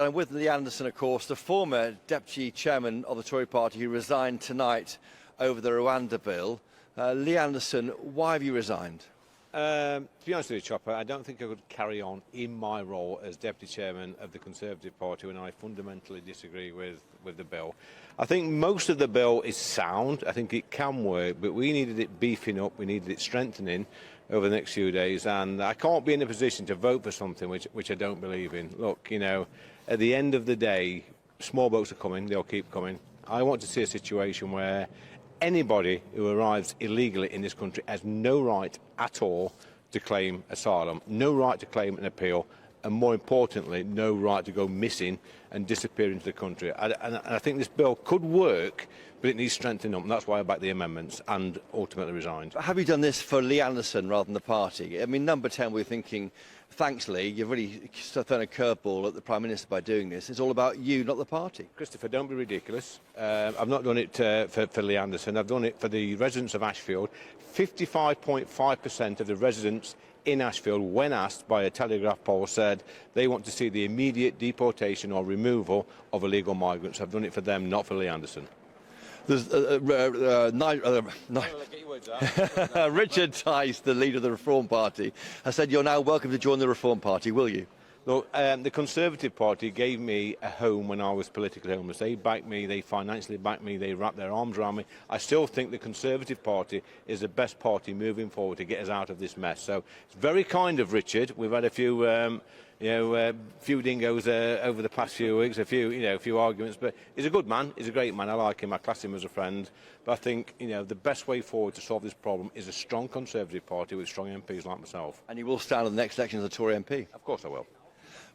I'm with Lee Anderson, of course, the former deputy chairman of the Tory Party who resigned tonight over the Rwanda bill. Lee Anderson, why have you resigned? To be honest with you, Chopper, I don't think I could carry on in my role as Deputy Chairman of the Conservative Party when I fundamentally disagree with the bill. I think most of the bill is sound. I think it can work, but we needed it beefing up, we needed it strengthening over the next few days, and I can't be in a position to vote for something which I don't believe in. Look, you know, at the end of the day, small boats are coming, they'll keep coming. I want to see a situation where anybody who arrives illegally in this country has no right at all to claim asylum, no right to claim an appeal, and more importantly, no right to go missing and disappear into the country. And I think this bill could work, but it needs strengthening up, and that's why I back the amendments and ultimately resigned. Have you done this for Lee Anderson rather than the party? I mean, number 10, we're thinking, thanks, Lee, you've really thrown a curveball at the Prime Minister by doing this. It's all about you, not the party. Christopher, don't be ridiculous. I've not done it for Lee Anderson. I've done it for the residents of Ashfield. 55.5% of the residents in Ashfield, when asked by a Telegraph poll, said they want to see the immediate deportation or removal of illegal migrants. I've done it for them, not for Lee Anderson. There's Richard Tice, the leader of the Reform Party, has said you're now welcome to join the Reform Party, will you? Look, the Conservative Party gave me a home when I was politically homeless. They backed me, they financially backed me, they wrapped their arms around me. I still think the Conservative Party is the best party moving forward to get us out of this mess. So it's very kind of Richard. We've had a few few dingoes over the past few weeks, a few arguments, but he's a good man, he's a great man, I like him, I class him as a friend. But I think, the best way forward to solve this problem is a strong Conservative Party with strong MPs like myself. And you will stand in the next election as a Tory MP? Of course I will.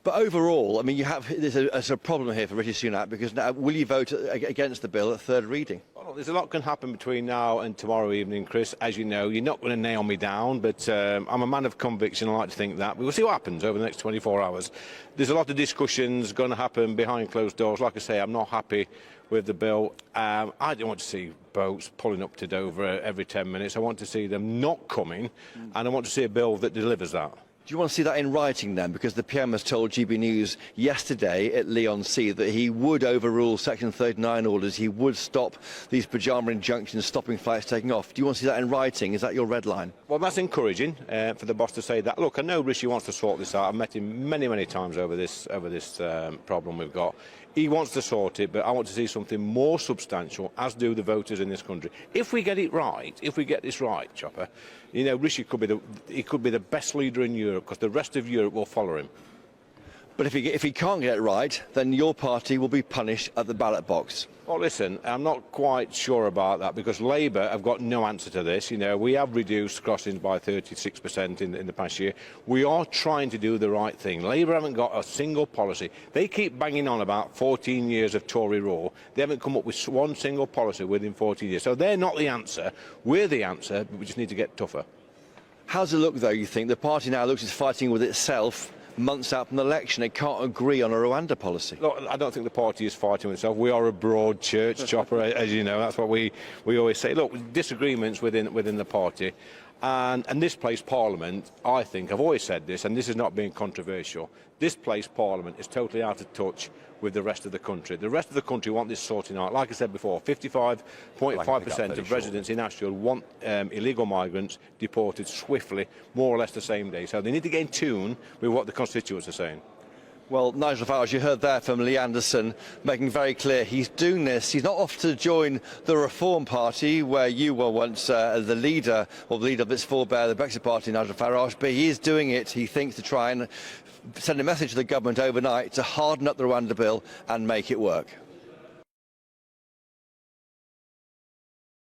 But overall, I mean, there's a problem here for Richard Sunak, because now, will you vote against the bill at third reading? Well, there's a lot can happen between now and tomorrow evening, Chris. As you know, you're not going to nail me down, but I'm a man of conviction. I like to think that. We'll see what happens over the next 24 hours. There's a lot of discussions going to happen behind closed doors. Like I say, I'm not happy with the bill. I don't want to see boats pulling up to Dover every 10 minutes. I want to see them not coming, and I want to see a bill that delivers that. Do you want to see that in writing then? Because the PM has told GB News yesterday at Leon C that he would overrule Section 39 orders. He would stop these pyjama injunctions, stopping flights taking off. Do you want to see that in writing? Is that your red line? Well, that's encouraging for the boss to say that. Look, I know Rishi wants to sort this out. I've met him many, many times over this problem we've got. He wants to sort it, but I want to see something more substantial, as do the voters in this country. If we get it right, if we get this right, Chopper, Rishi could be the best leader in Europe, because the rest of Europe will follow him. But if he can't get it right, then your party will be punished at the ballot box. Well, listen, I'm not quite sure about that, because Labour have got no answer to this. We have reduced crossings by 36% in the past year. We are trying to do the right thing. Labour haven't got a single policy. They keep banging on about 14 years of Tory rule. They haven't come up with one single policy within 14 years. So they're not the answer. We're the answer, but we just need to get tougher. How does it look, though, you think? The party now looks as fighting with itself months out from the election. It can't agree on a Rwanda policy. Look, I don't think the party is fighting with itself. We are a broad church, Chopper, as you know. That's what we always say. Look, disagreements within the party. And this place, Parliament, I think, I've always said this, and this is not being controversial, this place, Parliament, is totally out of touch with the rest of the country. The rest of the country want this sorting out. Like I said before, 55.5% of residents in Ashfield want illegal migrants deported swiftly, more or less the same day. So they need to get in tune with what the constituents are saying. Well, Nigel Farage, you heard there from Lee Anderson, making very clear he's doing this. He's not off to join the Reform Party, where you were once the leader of its forebear, the Brexit Party, Nigel Farage, but he is doing it, he thinks, to try and send a message to the government overnight to harden up the Rwanda bill and make it work.